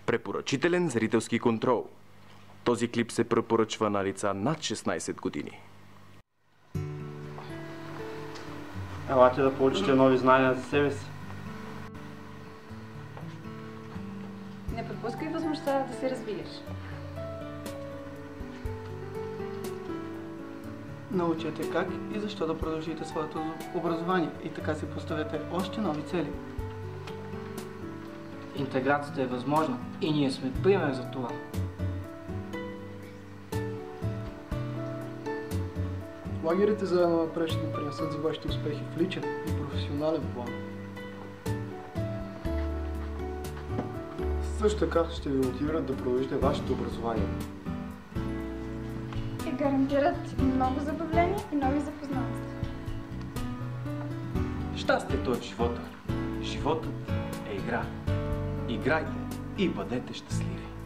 Препоръчителен зрителски контрол. Този клип се препоръчва на лица над 16 години. Елате да получите нови знания за себе си. Не пропускай възможността да се развиеш. Научете как и защо да продължите своето образование и така си поставете още нови цели. Интеграцията е възможна и ние сме пример за това. Лагерите заедно напред ще допринесат за вашите успехи в личен и професионален план. Също така ще ви мотивират да продължите вашето образование. И гарантират много забавления и нови запознанства. Щастието е в живота. Животът е игра. Играйте и бъдете щастливи.